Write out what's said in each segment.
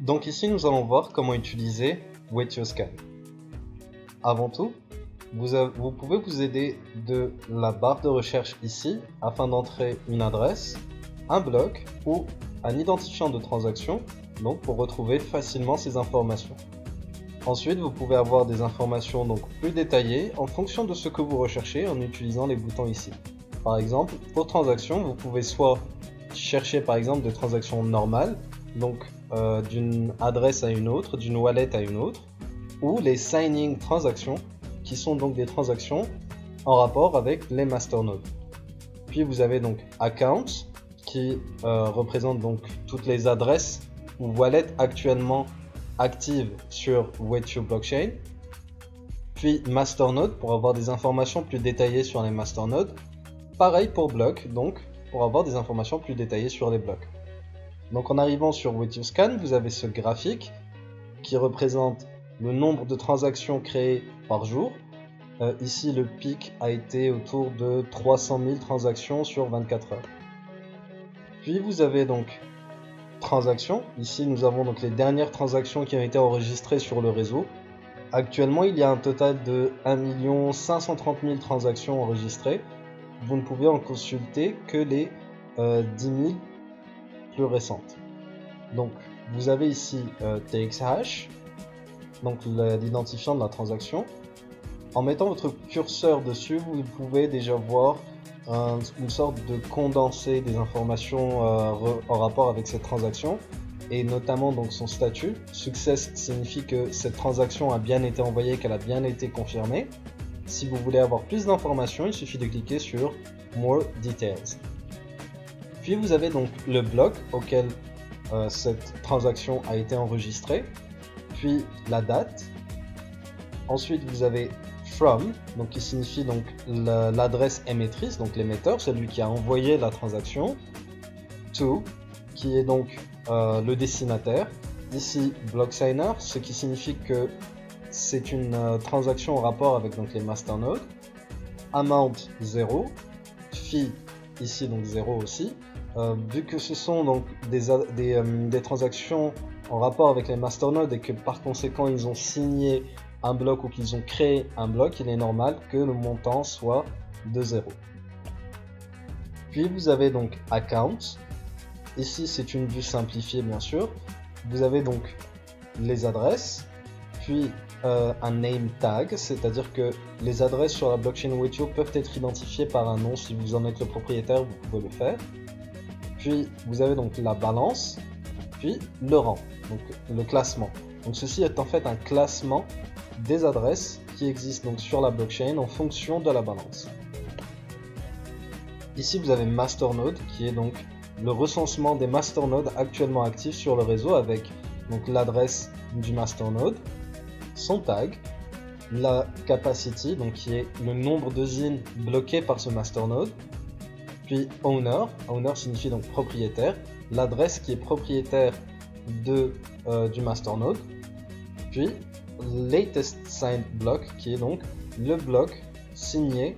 Donc ici, nous allons voir comment utiliser WetYourScan. Avant tout, vous pouvez vous aider de la barre de recherche ici afin d'entrer une adresse, un bloc ou un identifiant de transaction, donc pour retrouver facilement ces informations. Ensuite, vous pouvez avoir des informations donc plus détaillées en fonction de ce que vous recherchez en utilisant les boutons ici. Par exemple, pour transaction, vous pouvez soit chercher par exemple des transactions normales, donc d'une adresse à une autre, d'une wallet à une autre, ou les signing transactions, qui sont donc des transactions en rapport avec les masternodes. Puis vous avez donc accounts, qui représente donc toutes les adresses ou wallets actuellement actives sur WetYour Blockchain. Puis masternode pour avoir des informations plus détaillées sur les masternodes. Pareil pour bloc, donc pour avoir des informations plus détaillées sur les blocs. Donc en arrivant sur WetYourScan, vous avez ce graphique qui représente le nombre de transactions créées par jour. Ici, le pic a été autour de 300 000 transactions sur 24 heures. Puis vous avez donc transactions. Ici, nous avons donc les dernières transactions qui ont été enregistrées sur le réseau. Actuellement, il y a un total de 1 530 000 transactions enregistrées. Vous ne pouvez en consulter que les 10 000 plus récentes. Donc, vous avez ici TXHash, donc l'identifiant de la transaction. En mettant votre curseur dessus, vous pouvez déjà voir une sorte de condensé des informations en rapport avec cette transaction, et notamment donc son statut. Success signifie que cette transaction a bien été envoyée, qu'elle a bien été confirmée. Si vous voulez avoir plus d'informations, il suffit de cliquer sur More Details. Puis vous avez donc le bloc auquel cette transaction a été enregistrée, puis la date. Ensuite vous avez From, donc qui signifie donc l'adresse émettrice, donc l'émetteur, celui qui a envoyé la transaction. To, qui est donc le destinataire. Ici block signer, ce qui signifie que c'est une transaction en rapport avec donc les masternodes. Amount 0, fee ici donc 0 aussi. Vu que ce sont donc des transactions en rapport avec les masternodes et que par conséquent ils ont signé un bloc ou qu'ils ont créé un bloc, il est normal que le montant soit de 0. Puis vous avez donc accounts. Ici c'est une vue simplifiée bien sûr. Vous avez donc les adresses, puis un name tag, c'est-à-dire que les adresses sur la blockchain WetYour peuvent être identifiées par un nom. Si vous en êtes le propriétaire, vous pouvez le faire. Puis vous avez donc la balance, puis le rang, donc le classement. Donc ceci est en fait un classement des adresses qui existent donc sur la blockchain en fonction de la balance. Ici vous avez masternode qui est donc le recensement des masternodes actuellement actifs sur le réseau avec donc l'adresse du masternode, son tag, la capacity donc qui est le nombre de zines bloqués par ce masternode, puis owner, owner signifie donc propriétaire, l'adresse qui est propriétaire du masternode, puis latest signed block qui est donc le bloc signé,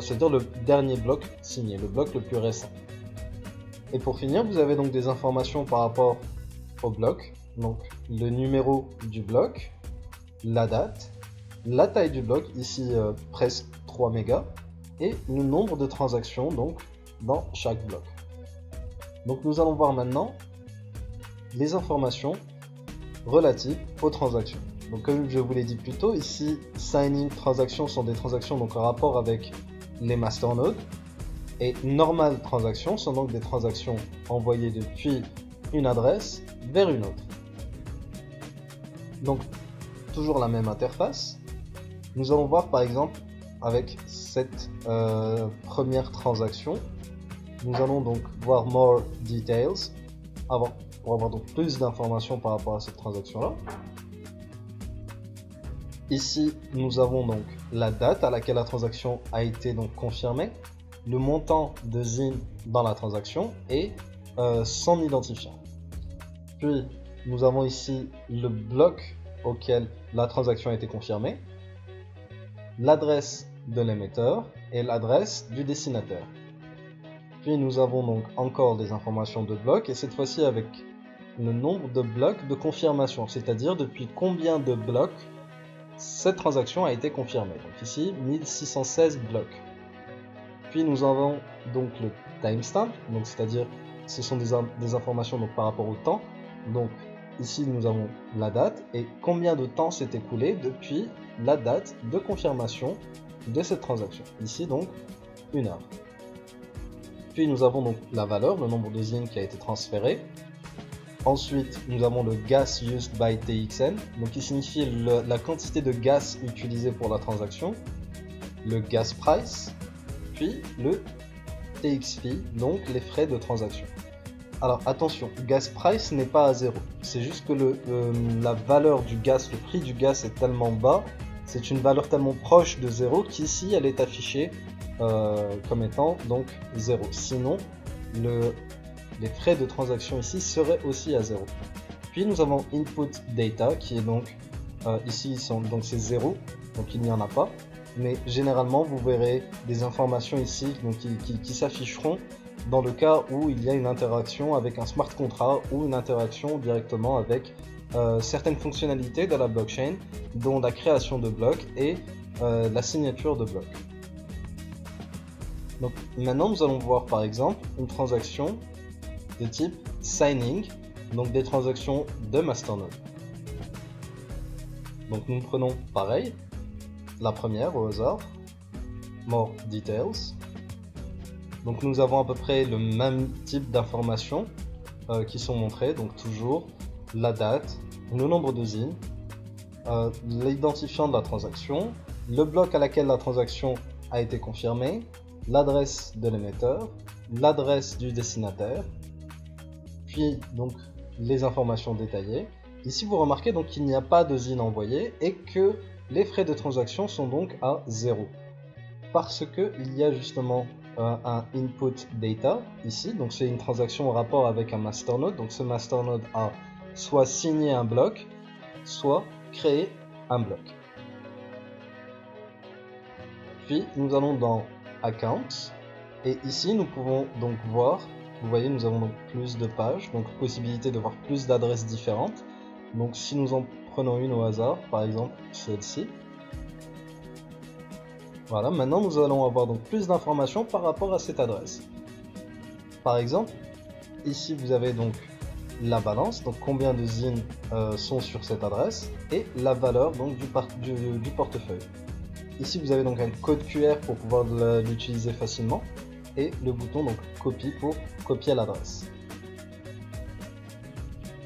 c'est-à-dire le dernier bloc signé, le bloc le plus récent. Et pour finir, vous avez donc des informations par rapport au bloc, donc le numéro du bloc, la date, la taille du bloc, ici presque 3 mégas, et le nombre de transactions donc dans chaque bloc. Donc nous allons voir maintenant les informations relatives aux transactions. Donc comme je vous l'ai dit plus tôt, ici signing transactions sont des transactions donc en rapport avec les masternodes, et normal transactions sont donc des transactions envoyées depuis une adresse vers une autre. Donc toujours la même interface. Nous allons voir par exemple avec cette première transaction, nous allons donc voir More Details pour avoir donc plus d'informations par rapport à cette transaction là. Ici nous avons donc la date à laquelle la transaction a été donc confirmée, le montant de ZIN dans la transaction et son identifiant. Puis nous avons ici le bloc auquel la transaction a été confirmée, l'adresse de l'émetteur et l'adresse du destinataire. Puis nous avons donc encore des informations de bloc, et cette fois-ci avec le nombre de blocs de confirmation, c'est-à-dire depuis combien de blocs cette transaction a été confirmée. Donc ici, 1616 blocs. Puis nous avons donc le timestamp, donc c'est-à-dire ce sont des informations donc, par rapport au temps. Donc ici nous avons la date et combien de temps s'est écoulé depuis la date de confirmation de cette transaction. Ici donc 1 heure. Puis nous avons donc la valeur, le nombre de zines qui a été transféré. Ensuite, nous avons le gas used by TXN, donc qui signifie la quantité de gaz utilisée pour la transaction, le gas price, puis le TX fee, donc les frais de transaction. Alors attention, gas price n'est pas à 0, c'est juste que la valeur du gaz, le prix du gaz est tellement bas, c'est une valeur tellement proche de 0 qu'ici elle est affichée comme étant donc 0. Sinon, les frais de transaction ici seraient aussi à 0. Puis nous avons input data qui est donc ici donc c'est 0, donc il n'y en a pas. Mais généralement vous verrez des informations ici donc, qui s'afficheront dans le cas où il y a une interaction avec un smart contract ou une interaction directement avec certaines fonctionnalités de la blockchain, dont la création de blocs et la signature de blocs. Donc maintenant nous allons voir par exemple une transaction de type signing, donc des transactions de masternode. Donc nous prenons pareil, la première au hasard, more details. Donc nous avons à peu près le même type d'informations qui sont montrées, donc toujours la date, le nombre de zines, l'identifiant de la transaction, le bloc à laquelle la transaction a été confirmée, l'adresse de l'émetteur, l'adresse du destinataire, puis donc les informations détaillées. Ici vous remarquez donc qu'il n'y a pas de zine envoyée et que les frais de transaction sont donc à 0. Parce que il y a justement un input data ici, donc c'est une transaction en rapport avec un masternode, donc ce masternode a soit signé un bloc, soit créé un bloc. Puis nous allons dans Accounts, et ici nous pouvons donc voir, vous voyez nous avons donc plus de pages, donc possibilité de voir plus d'adresses différentes. Donc si nous en prenons une au hasard, par exemple celle-ci, voilà, maintenant nous allons avoir donc plus d'informations par rapport à cette adresse. Par exemple, ici vous avez donc la balance, donc combien de zines sont sur cette adresse, et la valeur donc du portefeuille. Ici vous avez donc un code QR pour pouvoir l'utiliser facilement, et le bouton donc copie pour copier l'adresse.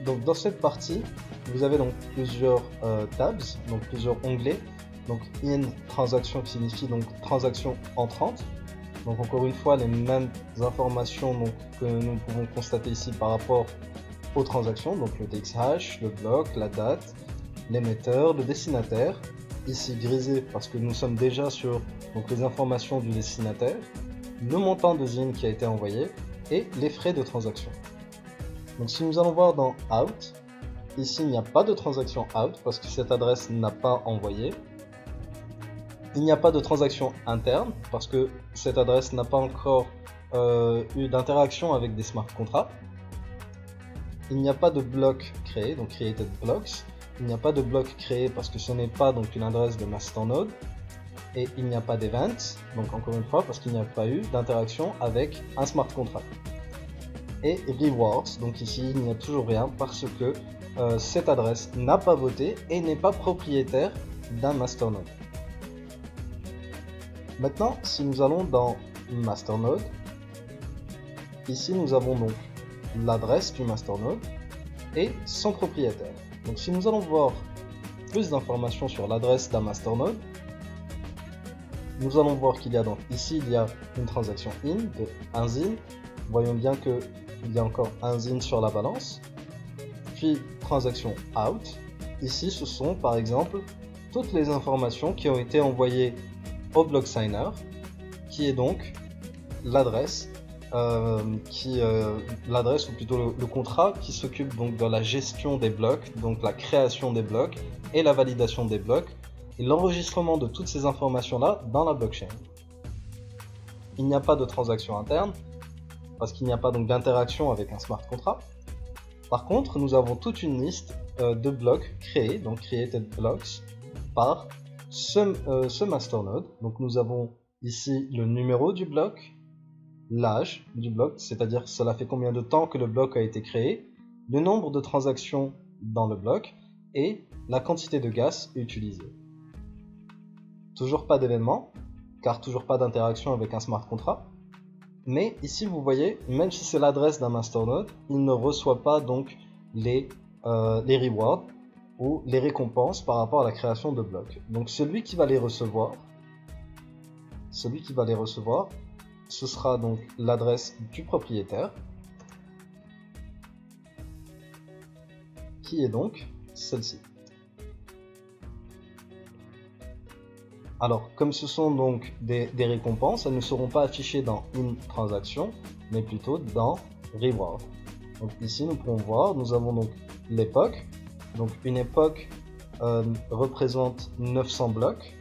Donc dans cette partie, vous avez donc plusieurs tabs, donc plusieurs onglets. Donc in transaction qui signifie donc transaction entrante. Donc encore une fois les mêmes informations donc, que nous pouvons constater ici par rapport aux transactions. Donc le TX hash, le bloc, la date, l'émetteur, le destinataire. Ici grisé parce que nous sommes déjà sur donc, les informations du destinataire, le montant de zine qui a été envoyé et les frais de transaction. Donc si nous allons voir dans out, ici il n'y a pas de transaction out parce que cette adresse n'a pas envoyé. Il n'y a pas de transaction interne parce que cette adresse n'a pas encore eu d'interaction avec des smart contracts. Il n'y a pas de bloc créé, donc created blocks. Il n'y a pas de bloc créé parce que ce n'est pas donc une adresse de masternode. Et il n'y a pas d'event, donc encore une fois parce qu'il n'y a pas eu d'interaction avec un smart contract. Et rewards, donc ici il n'y a toujours rien parce que cette adresse n'a pas voté et n'est pas propriétaire d'un masternode. Maintenant, si nous allons dans masternode, ici nous avons donc l'adresse du masternode et son propriétaire. Donc si nous allons voir plus d'informations sur l'adresse d'un masternode, nous allons voir qu'il y a donc ici il y a une transaction in de 1 zine. Voyons bien que il y a encore un zine sur la balance. Puis transaction out. Ici ce sont par exemple toutes les informations qui ont été envoyées au block signer, qui est donc l'adresse, l'adresse ou plutôt le contrat qui s'occupe donc de la gestion des blocs, donc la création des blocs et la validation des blocs et l'enregistrement de toutes ces informations là dans la blockchain. Il n'y a pas de transaction interne parce qu'il n'y a pas donc d'interaction avec un smart contract. Par contre, nous avons toute une liste de blocs créés, donc created blocks, par ce masternode. Donc nous avons ici le numéro du bloc, l'âge du bloc, c'est-à-dire cela fait combien de temps que le bloc a été créé, le nombre de transactions dans le bloc et la quantité de gas utilisée. Toujours pas d'événement, car toujours pas d'interaction avec un smart contract. Mais ici vous voyez, même si c'est l'adresse d'un masternode, il ne reçoit pas donc les rewards ou les récompenses par rapport à la création de blocs. Donc celui qui va les recevoir, ce sera donc l'adresse du propriétaire, qui est donc celle-ci. Alors, comme ce sont donc des récompenses, elles ne seront pas affichées dans une transaction, mais plutôt dans reward. Donc ici, nous pouvons voir, nous avons donc l'époque. Donc une époque représente 900 blocs.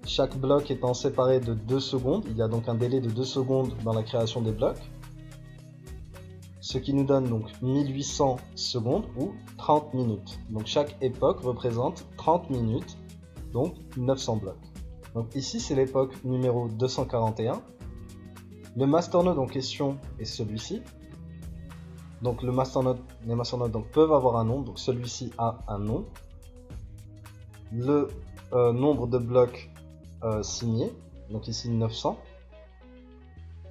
Chaque bloc étant séparé de 2 secondes, il y a donc un délai de 2 secondes dans la création des blocs. Ce qui nous donne donc 1800 secondes ou 30 minutes. Donc chaque époque représente 30 minutes. Donc 900 blocs. Donc ici c'est l'époque numéro 241. Le masternode en question est celui-ci. Donc les masternodes donc, peuvent avoir un nom, donc celui-ci a un nom. Le nombre de blocs signés, donc ici 900.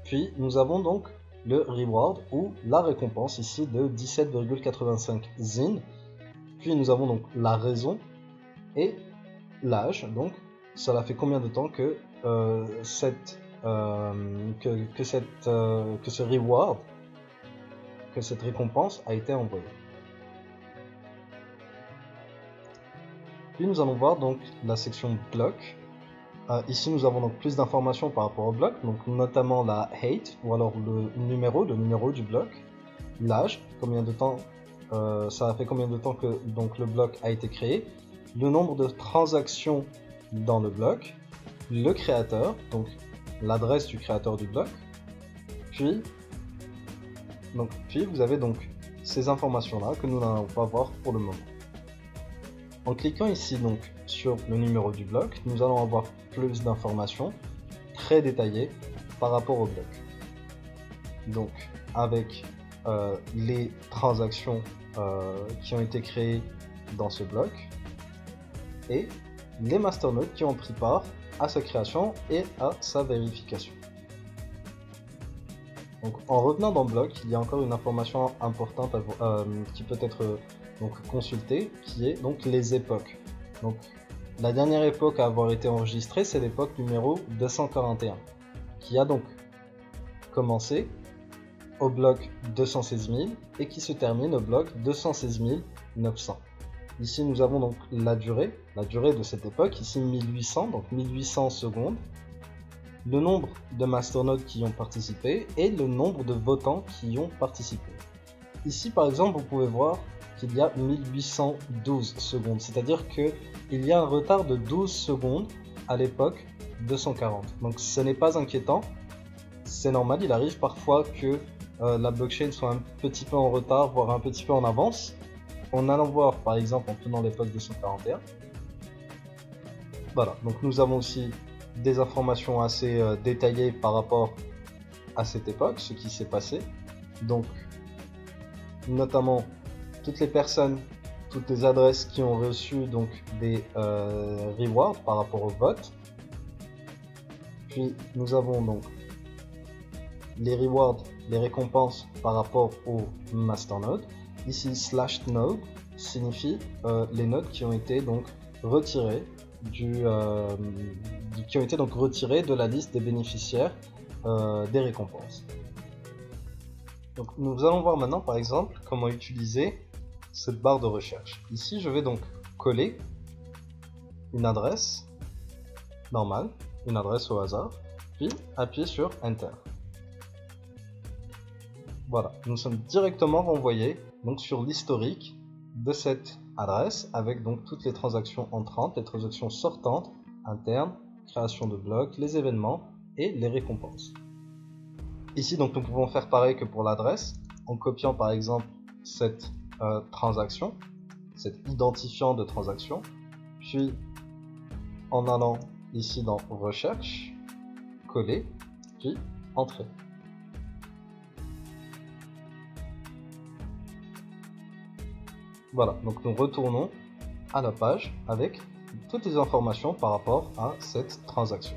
Puis nous avons donc le reward ou la récompense ici de 17,85 zin. Puis nous avons donc la raison et l'âge, donc cela fait combien de temps que ce reward, que cette récompense a été envoyée. Puis nous allons voir donc la section bloc. Ici nous avons donc plus d'informations par rapport au bloc, donc notamment la height ou alors le numéro du bloc, l'âge, combien de temps ça a fait combien de temps que donc le bloc a été créé, le nombre de transactions dans le bloc, le créateur, donc l'adresse du créateur du bloc, puis vous avez donc ces informations-là que nous n'allons pas voir pour le moment. En cliquant ici donc sur le numéro du bloc, nous allons avoir plus d'informations très détaillées par rapport au bloc. Donc avec les transactions qui ont été créées dans ce bloc, et les masternodes qui ont pris part à sa création et à sa vérification. Donc, en revenant dans le bloc, il y a encore une information importante qui peut être donc consultée, qui est donc les époques. Donc, la dernière époque à avoir été enregistrée, c'est l'époque numéro 241, qui a donc commencé au bloc 216 000 et qui se termine au bloc 216 900. Ici, nous avons donc la durée de cette époque, ici 1800, donc 1800 secondes, le nombre de masternodes qui y ont participé et le nombre de votants qui y ont participé. Ici, par exemple, vous pouvez voir qu'il y a 1812 secondes, c'est-à-dire qu'il y a un retard de 12 secondes à l'époque 240. Donc ce n'est pas inquiétant, c'est normal, il arrive parfois que la blockchain soit un petit peu en retard, voire un petit peu en avance. En allant voir par exemple en prenant l'époque 241. Voilà, donc nous avons aussi des informations assez détaillées par rapport à cette époque, ce qui s'est passé. Donc, notamment toutes les personnes, toutes les adresses qui ont reçu donc des rewards par rapport au vote. Puis nous avons donc les rewards, les récompenses par rapport au masternode. Ici /node signifie les nodes qui ont été donc retirés de la liste des bénéficiaires des récompenses. Donc nous allons voir maintenant par exemple comment utiliser cette barre de recherche. Ici je vais donc coller une adresse normale, une adresse au hasard, puis appuyer sur Enter. Voilà, nous sommes directement renvoyés donc sur l'historique de cette adresse avec donc toutes les transactions entrantes, les transactions sortantes, internes, création de blocs, les événements et les récompenses. Ici donc nous pouvons faire pareil que pour l'adresse en copiant par exemple cette transaction, cet identifiant de transaction, puis en allant ici dans recherche, coller, puis entrer. Voilà, donc nous retournons à la page avec toutes les informations par rapport à cette transaction.